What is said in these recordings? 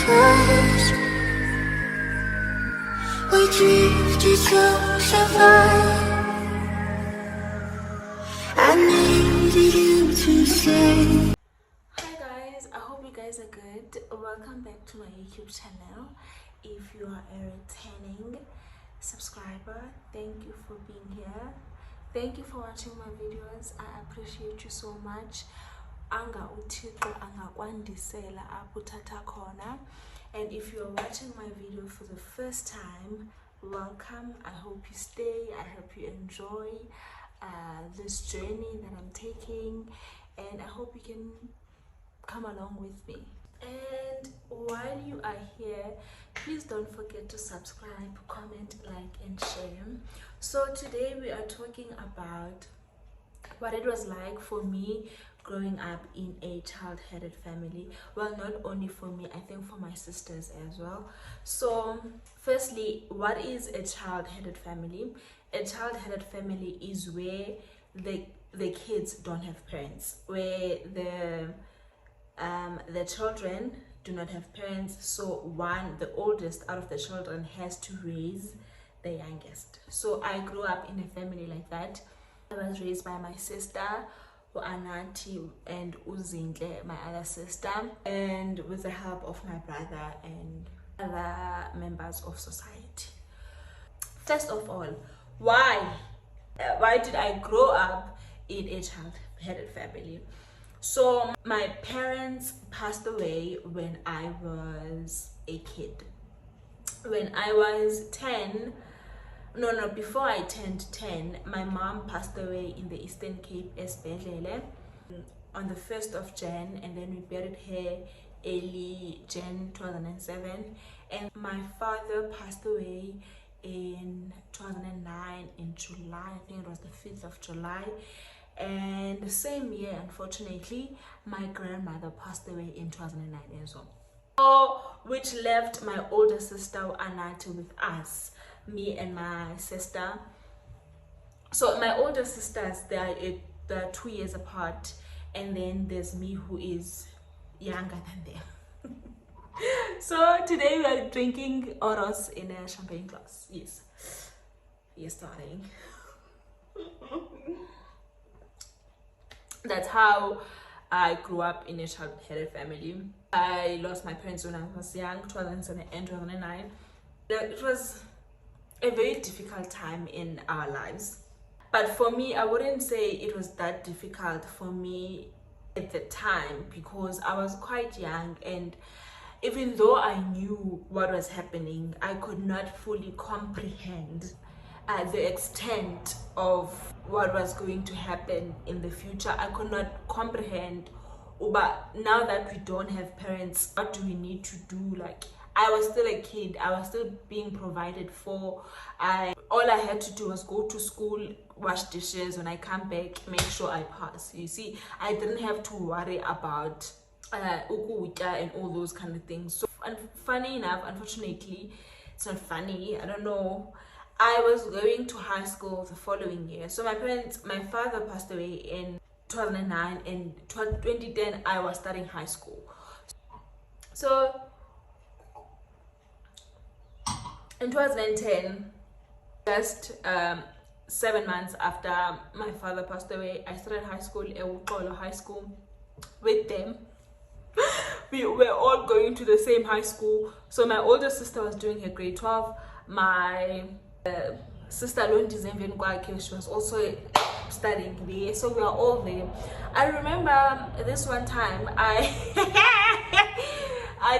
touch. We drifted so far. I needed you to say. Hi guys, I hope you guys are good. Welcome back to my YouTube channel. If you are a returning subscriber, thank you for being here. Thank you for watching my videos. I appreciate you so much. Anga uthixo angakwandisela apho uthatha khona. And if you are watching my video for the first time, welcome. I hope you stay. I hope you enjoy this journey that I'm taking, and I hope you can come along with me. And while you are here, please don't forget to subscribe, comment, like, and share. So today we are talking about what it was like for me growing up in a child-headed family. Well, not only for me, I think for my sisters as well. So firstly, what is a child-headed family? A child-headed family is where the kids don't have parents, where the children do not have parents, so the oldest out of the children has to raise the youngest. So I grew up in a family like that. I was raised by my sister, Anati, and Uzingle, my other sister, and with the help of my brother and other members of society. First of all, why did I grow up in a child-headed family? So my parents passed away when I was a kid. When I was 10, before I turned 10, my mom passed away in the Eastern Cape Esbedlele on the 1st of Jan, and then we buried her early Jan 2007. And my father passed away in 2009 in July. I think it was the 5th of July. And the same year, unfortunately, my grandmother passed away in 2009 as well. So, which left my older sister Anati with us, me and my sister. So my older sisters, they're 2 years apart, and then there's me who is younger than them. So today we are drinking oros in a champagne glass. Yes, starting. That's how I grew up in a child-headed family. I lost my parents when I was young, 2007 and 2009. It was a very difficult time in our lives. But for me, I wouldn't say it was that difficult for me at the time, because I was quite young, and even though I knew what was happening, I could not fully comprehend the extent of what was going to happen in the future. I could not comprehend, but now that we don't have parents, what do we need to do? Like, I was still a kid, I was still being provided for. All I had to do was go to school, wash dishes, when I come back, make sure I pass. You see, I didn't have to worry about ukutya and all those kind of things. So, and funny enough, unfortunately, it's not funny, I don't know, I was going to high school the following year. So my father passed away in 2009, and 2010 I was starting high school. So in 2010, just 7 months after my father passed away, I started high school, Ewuxolo High School, with them. We were all going to the same high school. So my older sister was doing her grade 12. My sister Londi Zemvenkwake, she was also studying there. So we are all there. I remember this one time, I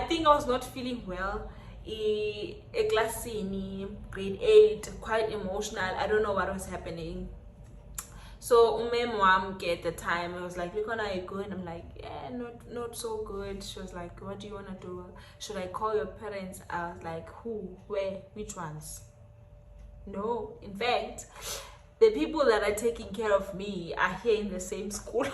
think I was not feeling well. A class in grade 8, quite emotional. I don't know what was happening. So mom at the time, I was like, "Look, are you good?" I'm like, "Yeah, not so good." She was like, "What do you want to do? Should I call your parents?" I was like, "Who? Where? Which ones?" No, in fact, the people that are taking care of me are here in the same school.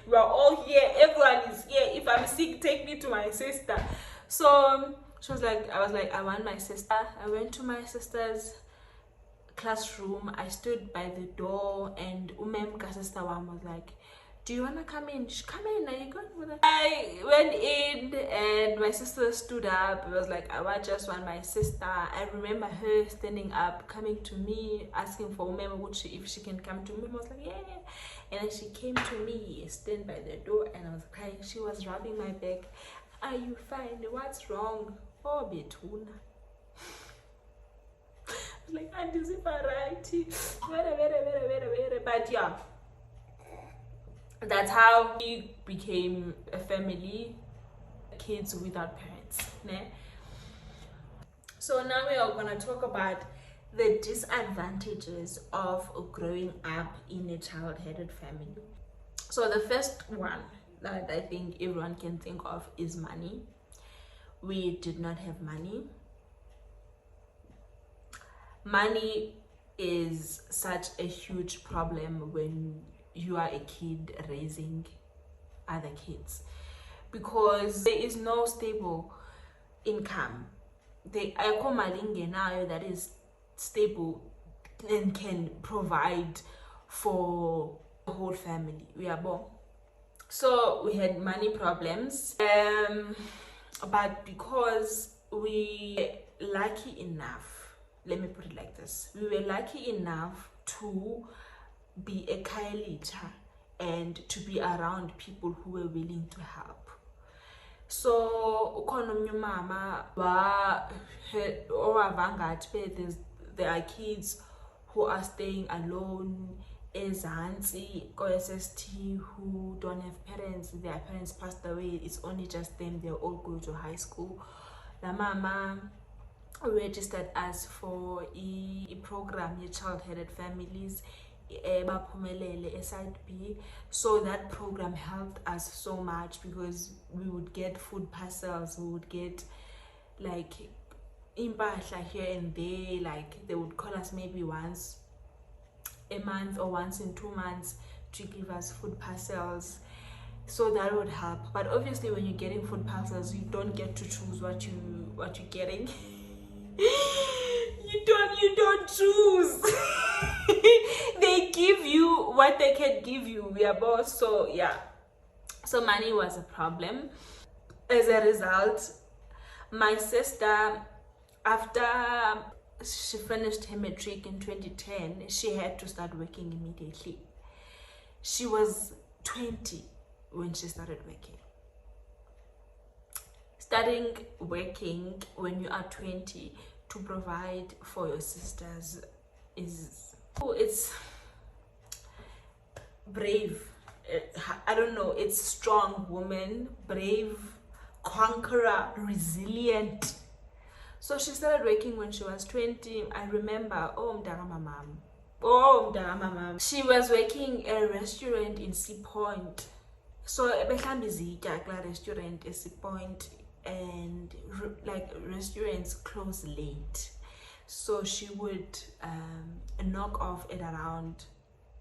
We're all here, everyone is here. If I'm sick, take me to my sister. So she was like, I was like, I want my sister. I went to my sister's classroom. I stood by the door, and Umemka sister one was like, do you want to come in? Come in, are you going for that? I went in and my sister stood up. It was like, just want my sister. I remember her standing up, coming to me, asking for Mama if she can come to me. I was like, yeah. And then she came to me, stand by the door, and I was crying. She was rubbing my back. Are you fine? What's wrong? Oh, Betuna. Like, Auntie Ziparati. But yeah, that's how we became a family, kids without parents. Ne? So now we are going to talk about the disadvantages of growing up in a child-headed family. So the first one that I think everyone can think of is money. We did not have money. Money is such a huge problem when you are a kid raising other kids, because there is no stable income. That is stable and can provide for the whole family. We are born. So we had money problems, but because we were lucky enough, let me put it like this, we were lucky enough to be a khayelitsha and to be around people who were willing to help. So mama there are kids who are staying alone ezansi SST, who don't have parents. Their parents passed away, it's only just them, they all go to high school. The mama registered us for a program, child-headed families, side B. So that program helped us so much, because we would get food parcels, we would get like impahla here and there, like they would call us maybe once a month or once in 2 months to give us food parcels. So that would help. But obviously when you're getting food parcels, you don't get to choose what you're getting. you don't choose. They give you what they can give you. We are both. So yeah, so money was a problem. As a result, my sister, after she finished her matric in 2010, she had to start working immediately. She was 20 when she started working. Starting working when you are 20 to provide for your sisters it's brave. I don't know, it's strong woman, brave, conqueror, resilient. So she started working when she was 20. I remember, she was working at a restaurant in Sea Point. So restaurant is Sea Point, and like restaurants close late. So she would knock off at around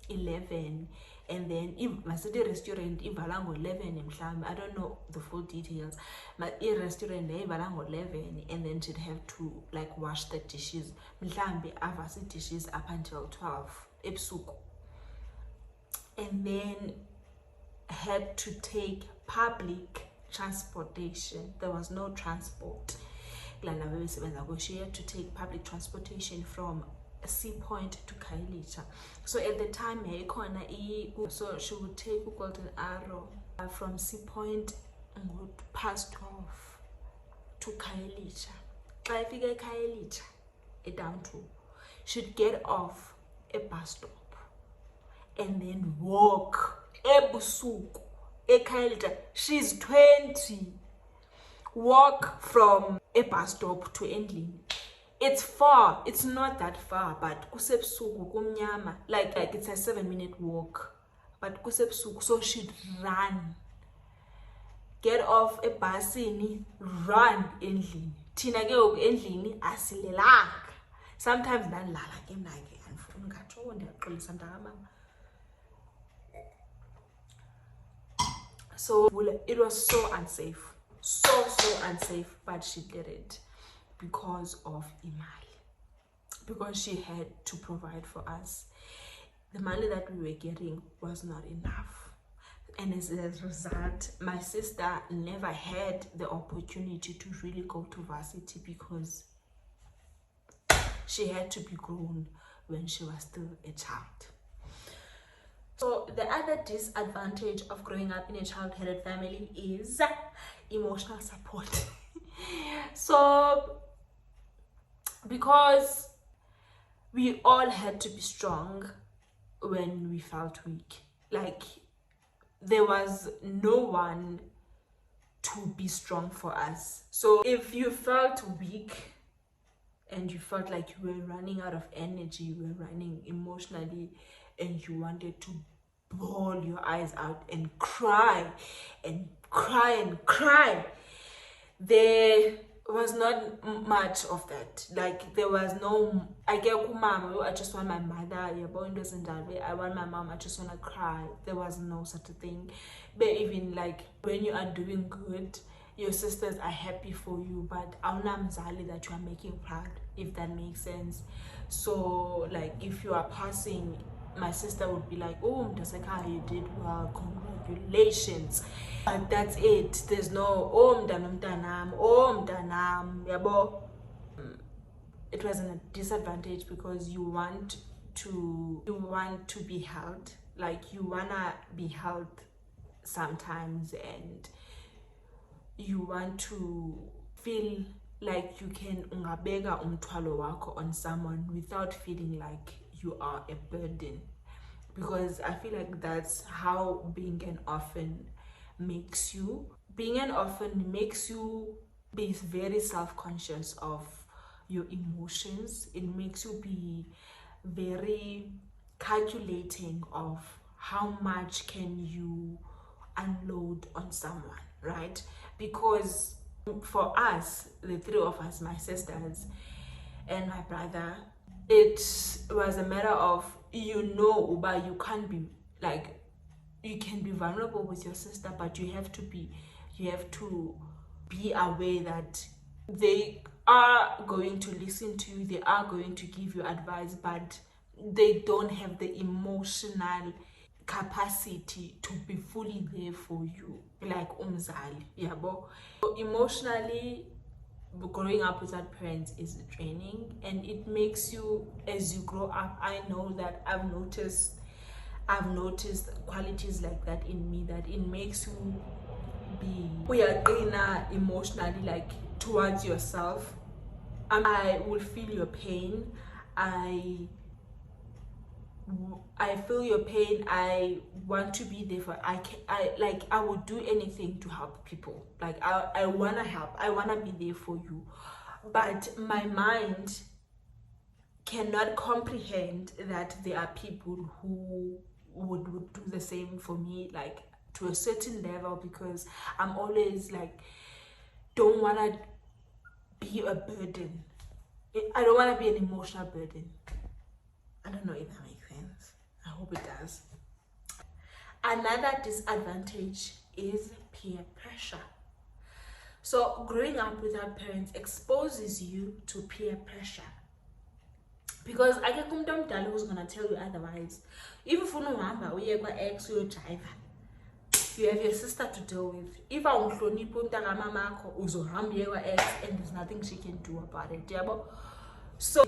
11, and then the restaurant ivala ngo-11 I don't know the full details, but a restaurant ivala ngo-11, and then she'd have to like wash the dishes avasi dishes up until 12 ebusuku, and then had to take public transportation. There was no transport. She had to take public transportation from Sea Point to khayelitsha. So at the time so she would take a Golden Arrow from Sea Point past 12 to khayelitsha. Xa ifika ekhayelitsha down to, she'd get off a bus stop and then walk ebusuku ekhayelitsha. She's 20. Walk from a bus stop to endlini. It's far, it's not that far, but kusebusuku kumnyama, like it's a 7-minute walk, but kusebusuku. So she'd run, get off a busini, run endlini. Thina ke endlini asilelanga. Sometimes ndanilala ke mna ke andifuni ngatsho ndiyaxolisa mntakamama. So it was so unsafe. So unsafe, but she did it because of imali, because she had to provide for us. The money that we were getting was not enough. And as a result, my sister never had the opportunity to really go to varsity because she had to be grown when she was still a child. So the other disadvantage of growing up in a child-headed family is emotional support. So because we all had to be strong when we felt weak, like there was no one to be strong for us. So if you felt weak and you felt like you were running out of energy, you were running emotionally, and you wanted to bawl your eyes out and cry and cry and cry, there was not much of that. Like there was no, I get mama, I just want my mother, I want my mom, I just want to cry. There was no such a thing. But even like when you are doing good, your sisters are happy for you, but awuna mzali that you are making proud, if that makes sense. So like if you are passing, my sister would be like, oh Mtaseka, you did well, congratulations. But that's it. There's no oh mdanam, oh mdanam, yabo. It was a disadvantage because you want to be held, like you wanna be held sometimes, and you want to feel like you can ungabeka umthwalo wakho on someone without feeling like you are a burden, because I feel like that's how being an orphan makes you. Being an orphan makes you be very self-conscious of your emotions. It makes you be very calculating of how much can you unload on someone, right? Because for us, the three of us, my sisters and my brother, it was a matter of, Uba, you can't be like, you can be vulnerable with your sister, but you have to be aware that they are going to listen to you, they are going to give you advice, but they don't have the emotional capacity to be fully there for you, like umzali, yabo. So emotionally, growing up without parents is draining, and it makes you, as you grow up, I know that I've noticed qualities like that in me, that it makes you be emotionally, like towards yourself. I will feel your pain. I feel your pain. I want to be there for, I would do anything to help people. Like I want to help, I want to be there for you, but my mind cannot comprehend that there are people who would do the same for me, like to a certain level, because I'm always like, don't want to be a burden. I don't want to be an emotional burden. I don't know if that makes sense. I hope it does. Another disadvantage is peer pressure. So growing up without parents exposes you to peer pressure, because I get who's gonna tell you otherwise. Even if you know ex driver, you have your sister to deal with. If I won't ex, and there's nothing she can do about it. So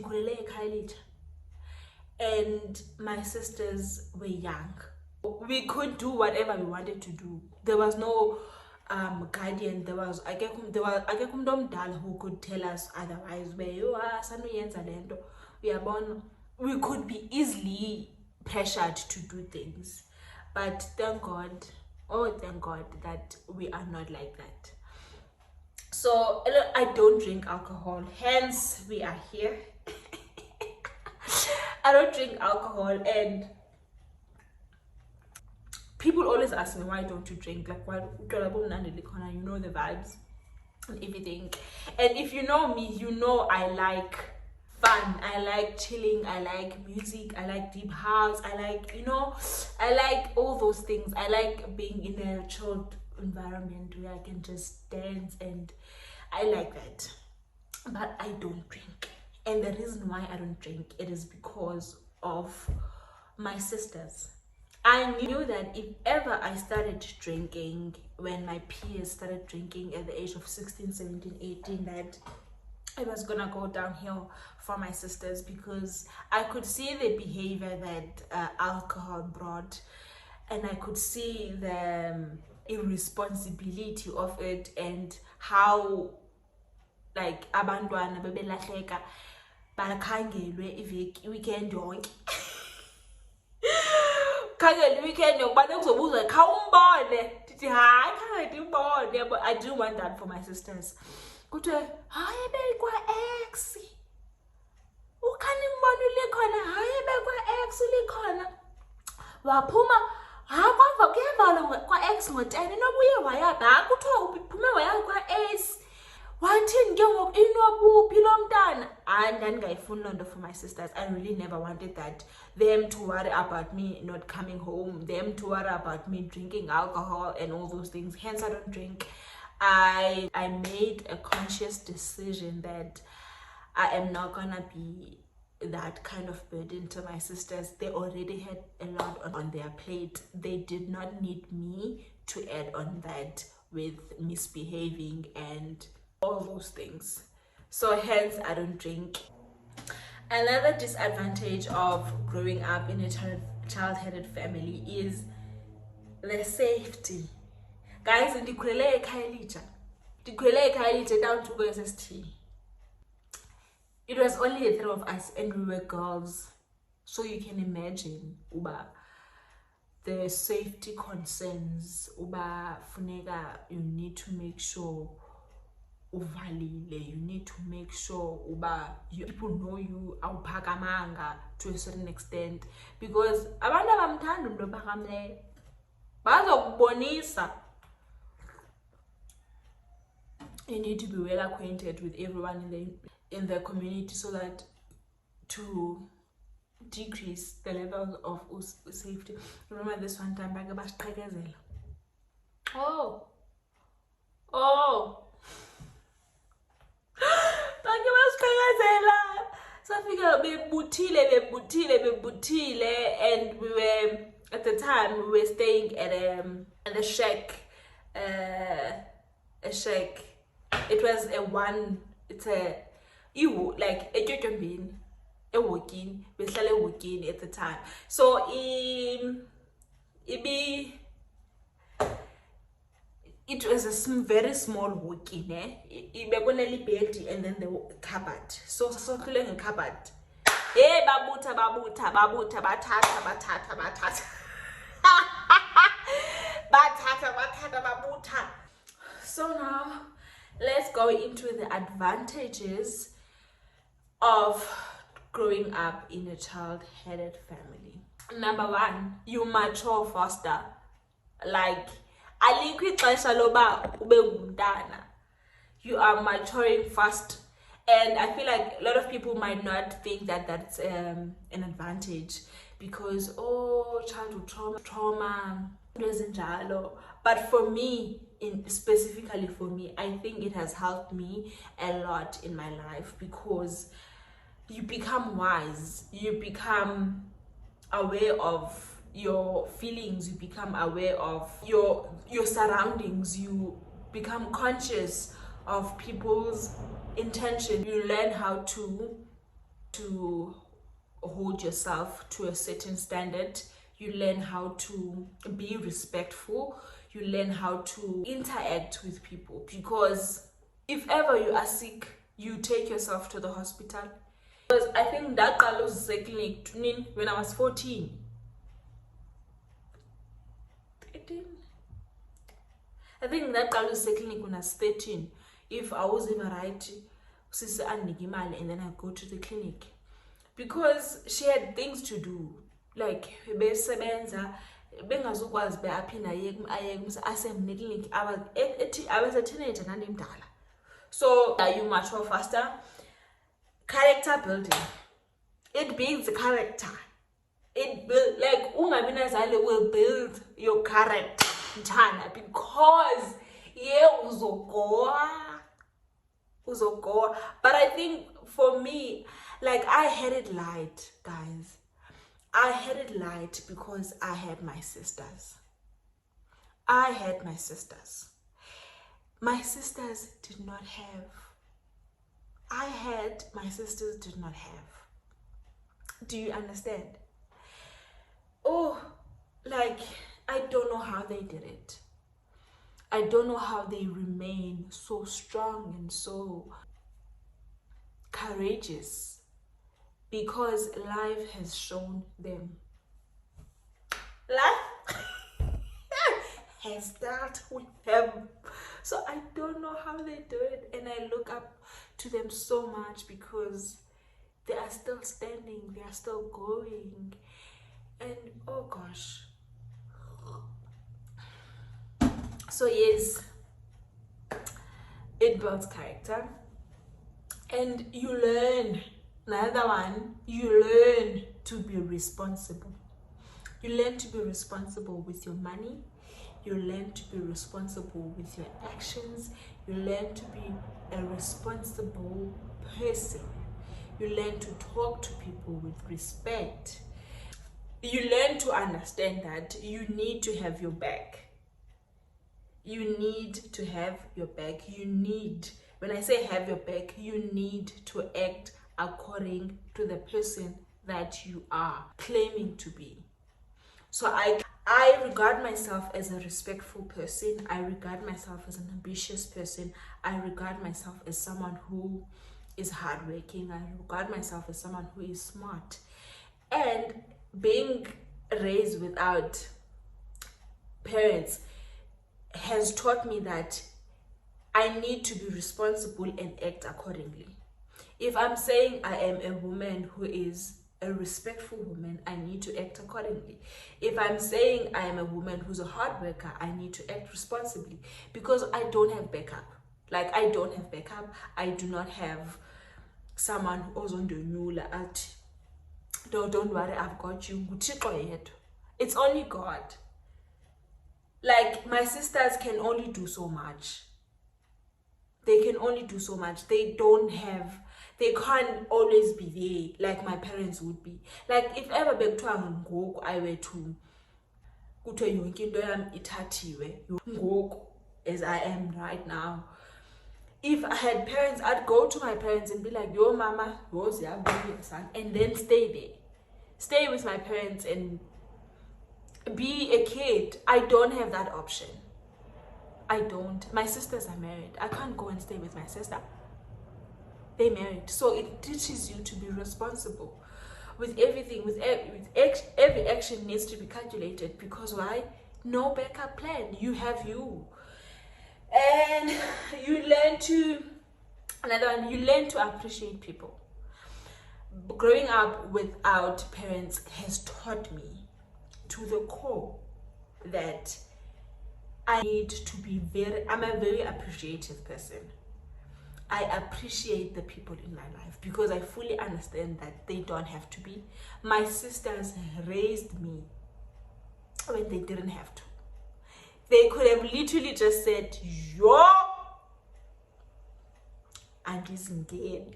and my sisters were young. We could do whatever we wanted to do. There was no guardian. There was who could tell us otherwise. Where you are, we could be easily pressured to do things, but thank God that we are not like that. So I don't drink alcohol, hence we are here. I don't drink alcohol, and people always ask me, why don't you drink? Like, why? You know the vibes and everything. And if you know me, you know I like fun, I like chilling, I like music, I like deep house, I like, I like all those things. I like being in a chilled environment where I can just dance, and I like that. But I don't drink. And the reason why I don't drink, it is because of my sisters. I knew that if ever I started drinking when my peers started drinking at the age of 16, 17, 18, that it was gonna go downhill for my sisters, because I could see the behavior that alcohol brought, and I could see the irresponsibility of it, and how like abantwana bebelahleka bakhangelwe weekend yonke. Khangela weekend yokubana kuzobuzwa khawumbone, ndithi hayi khange ndimbone. But I do want that for my sisters. Kuthiwe hayi bekwa-ex, ukhani mbona ulikhona, hayi bekwa-ex ulikhona, waphuma kwava kuyevalwa kwa-ex ngo-10, inobuye waya kuthiwa uphume waya kwa-ace, wathini ke ngoku inobuphi lo mntana. And ndandingayifuni loo nto for my sisters. I really never wanted that, them to worry about me not coming home, them to worry about me drinking alcohol and all those things. Hence I don't drink. I made a conscious decision that I am not gonna be that kind of burden to my sisters. They already had a lot on their plate. They did not need me to add on that with misbehaving and all those things. So hence I don't drink. Another disadvantage of growing up in a child-headed family is the safety. Guys, ndikhulele ekhaya elitsha down to SST. It was only the three of us and we were girls. So you can imagine uba the safety concerns, uba funeka, you need to make sure uvalile, you need to make sure uba people know you awuphakamanga to a certain extent, because abantu abamthanda umuntu ophakamileyo bazokubonisa. You need to be well acquainted with everyone in the community, so that to decrease the levels of safety. Remember this one time bake basiqhekezela. Bake basiqhekezela. Safika bebuthile, and we were, at the time we were staying at a shack. A shack. It was like eTyotyombe, ewokini, behlala ewokini at the time. So it was a very small wokini, ibekuneli bed and then the cupboard. So kule cupboard. Babutha bathatha. So now let's go into the advantages of growing up in a child-headed family. Number one, you mature faster. Like, alikho ixesha loba ube ngumntana. You are maturing fast. And I feel like a lot of people might not think that that's an advantage, because childhood trauma, but for me, specifically for me, I think it has helped me a lot in my life, because you become wise, you become aware of your feelings, you become aware of your surroundings, you become conscious of people's intention. You learn how to hold yourself to a certain standard. You learn how to be respectful. You learn how to interact with people, because if ever you are sick, you take yourself to the hospital. Because I think that girl was clinic when I was 14. 13. I think that girl was clinic when I was 13. If I was even right, sister and then I go to the clinic, because she had things to do, like besebenza bengazukwazi beaphinda asemniclinic. I was a teenager nandimdala. So you mature faster. Character building, it builds character. It build, like ungabi nazali will build your character, because uzogoa. But I think for me, like, I had it light, guys. I had it light because I had my sisters. I had my sisters. My sisters did not have. I had, my sisters did not have. Do you understand? Oh, like, I don't know how they did it. I don't know how they remain so strong and so courageous, because life has shown them. Life has dealt with them. So I don't know how they do it, and I look up to them so much because they are still standing, they are still going, and oh gosh. So yes, it builds character, and you learn. Another one, you learn to be responsible. You learn to be responsible with your money. You learn to be responsible with your actions. You learn to be a responsible person. You learn to talk to people with respect. You learn to understand that you need to have your back. You need to have your back. You need, when I say have your back, you need to act according to the person that you are claiming to be. So I regard myself as a respectful person. I regard myself as an ambitious person. I regard myself as someone who is hardworking. I regard myself as someone who is smart. And being raised without parents has taught me that I need to be responsible and act accordingly. If I'm saying I am a woman who is a respectful woman, I need to act accordingly. If I'm saying I am a woman who's a hard worker, I need to act responsibly, because I don't have backup. Like, I don't have backup. I do not have someone who's on the new at, don't worry, I've got you. It's only God. Like, my sisters can only do so much. They can only do so much. They can't always be there like my parents would be. Like, if ever I were to kuthiwe yonke into yam ithathiwe ngoku as I am right now, if I had parents, I'd go to my parents and be like, yo mama, son, and then stay with my parents and be a kid. I don't have that option. I don't. My sisters are married. I can't go and stay with my sister. They married. So it teaches you to be responsible with everything. With every action needs to be calculated, because why? No backup plan. You have you. And you learn to, another one, you learn to appreciate people. Growing up without parents has taught me to the core that I need to be I'm a very appreciative person. I appreciate the people in my life because I fully understand that they don't have to be. My sisters raised me when they didn't have to. They could have literally just said, yo, and this again.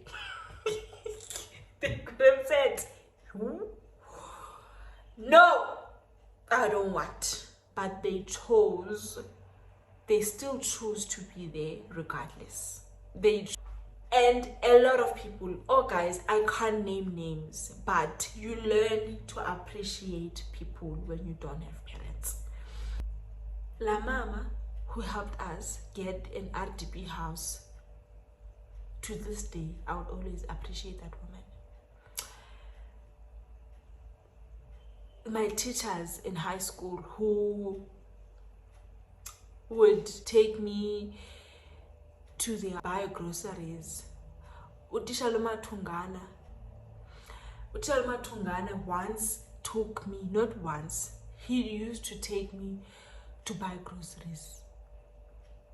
They could have said, no, I don't want. But they still choose to be there regardless. And a lot of people, oh guys, I can't name names, but you learn to appreciate people when you don't have parents. La mama who helped us get an RDP house, to this day, I would always appreciate that woman. My teachers in high school who would take me to their buy groceries. Utishaloma Tungana once took me, not once, he used to take me to buy groceries.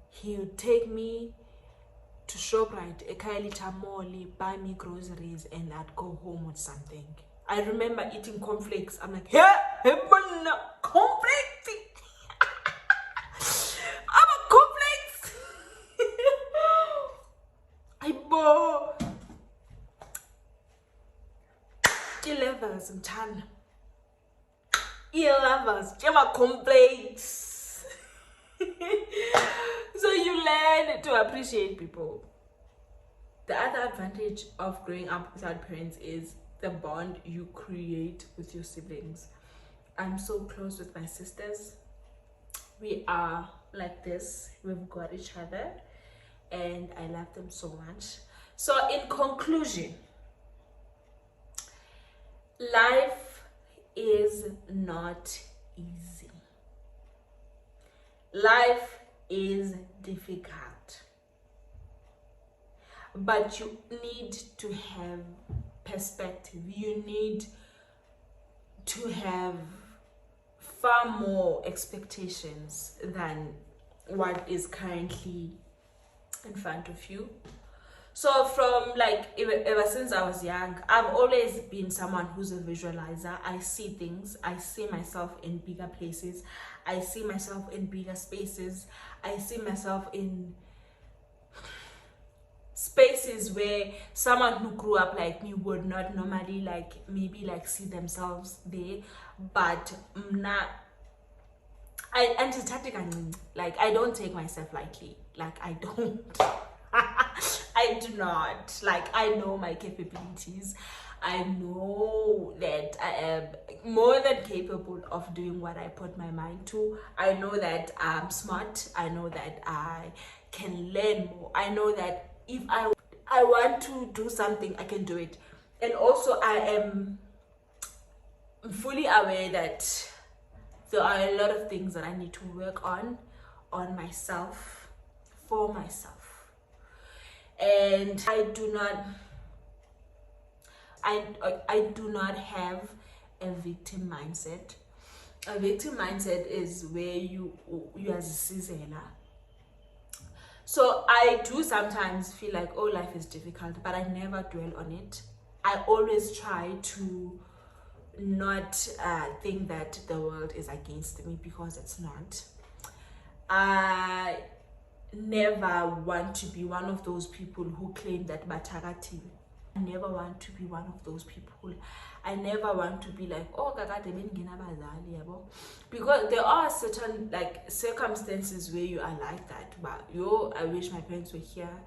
He would take me to ShopRite, Ekailita Mall, buy me groceries, and I'd go home with something. I remember eating cornflakes. I'm like, yeah, cornflakes. I'm a cornflakes. I bought levels and tan. lovers, complaints. So you learn to appreciate people. The other advantage of growing up without parents is the bond you create with your siblings. I'm so close with my sisters. We are like this. We've got each other, and I love them so much. So in conclusion, life is not easy. Life is difficult, but you need to have perspective. You need to have far more expectations than what is currently in front of you. So from like ever since I was young, I've always been someone who's a visualizer. I see things. I see myself in bigger places. I see myself in bigger spaces. I see myself in spaces where someone who grew up like me would not normally like maybe like see themselves there. But now like I don't take myself lightly. Like I don't. I do not. Like I know my capabilities. I know that I am more than capable of doing what I put my mind to. I know that I'm smart. I know that I can learn more. I know that if I want to do something, I can do it. And also I am fully aware that there are a lot of things that I need to work on myself, for myself. And I do not have a victim mindset. A victim mindset is where you as a citizen. So I do sometimes feel like, oh, life is difficult, but I never dwell on it. I always try to not think that the world is against me, because it's not. I never want to be one of those people who claim that batagati. I never want to be one of those people. I never want to be like, oh, because there are certain like circumstances where you are like that. But I wish my parents were here.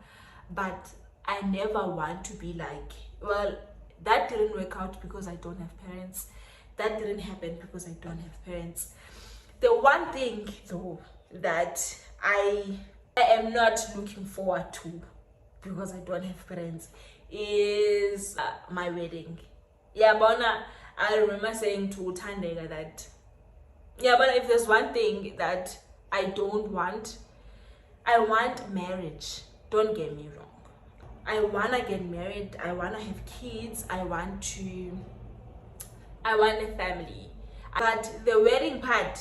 But I never want to be like, well, that didn't work out because I don't have parents. That didn't happen because I don't have parents. The one thing though that I am not looking forward to, because I don't have parents, is my wedding. Yeah, Bona, I remember saying to Tandega that, yeah, but if there's one thing that I don't want, I want marriage. Don't get me wrong. I want to get married. I want to have kids. I want a family. But the wedding part,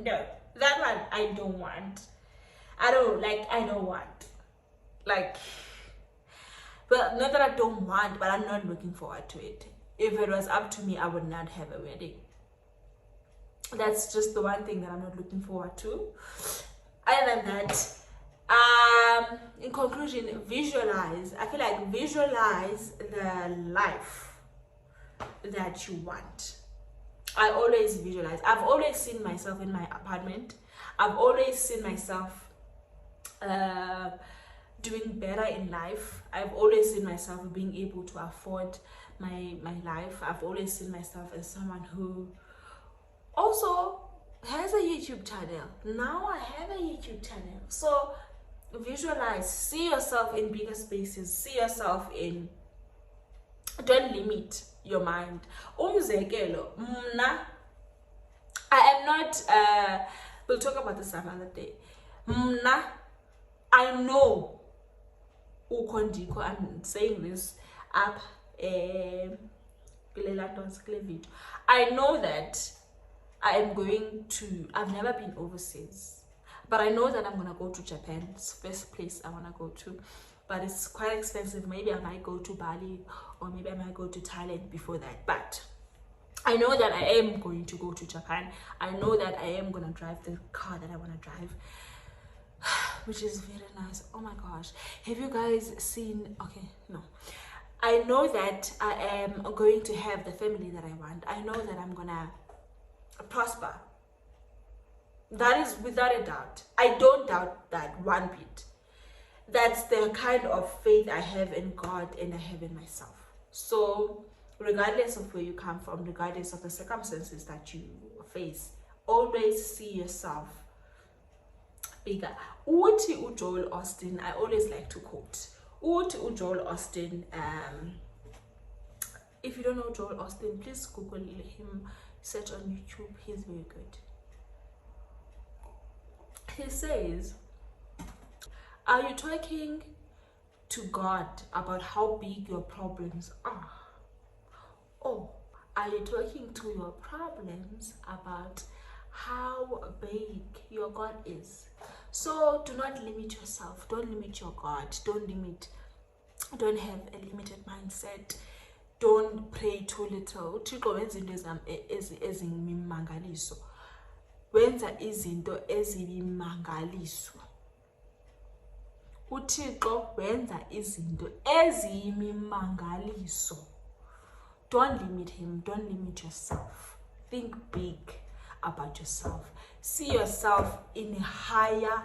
no, that one I don't want. I don't want. Like, well, not that I don't want, but I'm not looking forward to it. If it was up to me, I would not have a wedding. That's just the one thing that I'm not looking forward to. Other than that, in conclusion, visualize. I feel like visualize the life that you want. I always visualize. I've always seen myself in my apartment. I've always seen myself doing better in life. I've always seen myself being able to afford my life. I've always seen myself as someone who also has a YouTube channel. Now I have a YouTube channel. So visualize, see yourself in bigger spaces, see yourself in, don't limit your mind. Umzekelo, mna, I am not, we'll talk about this some other day. Mna, I know, I'm saying this up, I know that I am going to, I've never been overseas, but I know that I'm gonna go to Japan. It's the first place I wanna go to, but it's quite expensive. Maybe I might go to Bali, or maybe I might go to Thailand before that. But I know that I am going to go to Japan. I know that I am gonna drive the car that I wanna drive, which is very nice. Oh my gosh, have you guys seen, okay, no, I know that I am going to have the family that I want. I know that I'm gonna prosper. That is without a doubt. I don't doubt that one bit. That's the kind of faith I have in God and I have in myself. So regardless of where you come from, regardless of the circumstances that you face, always see yourself bigger. Uthi uJoel Austin, I always like to quote. Uthi uJoel Austin, if you don't know Joel Austin, please Google him, search on YouTube, he's very good. He says, are you talking to God about how big your problems are? Or are you talking to your problems about how big your God is? So do not limit yourself. Don't limit your God. Don't have a limited mindset. Don't pray too little. Uthixo wenza izinto eziyimangaliso. Wenza izinto eziyimangaliso. Uthixo wenza izinto eziyimangaliso. Don't limit him. Don't limit yourself. Think big about yourself. See yourself in higher.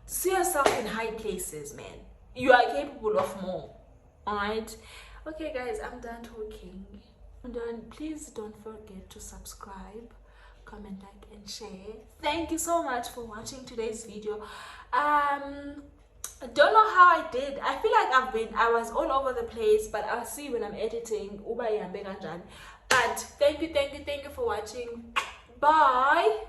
See yourself in high places, man. You are capable of more. Alright? Okay, guys, I'm done talking. Please don't forget to subscribe, comment, like, and share. Thank you so much for watching today's video. I don't know how I did. I feel like I was all over the place, but I'll see when I'm editing. But thank you for watching. Bye.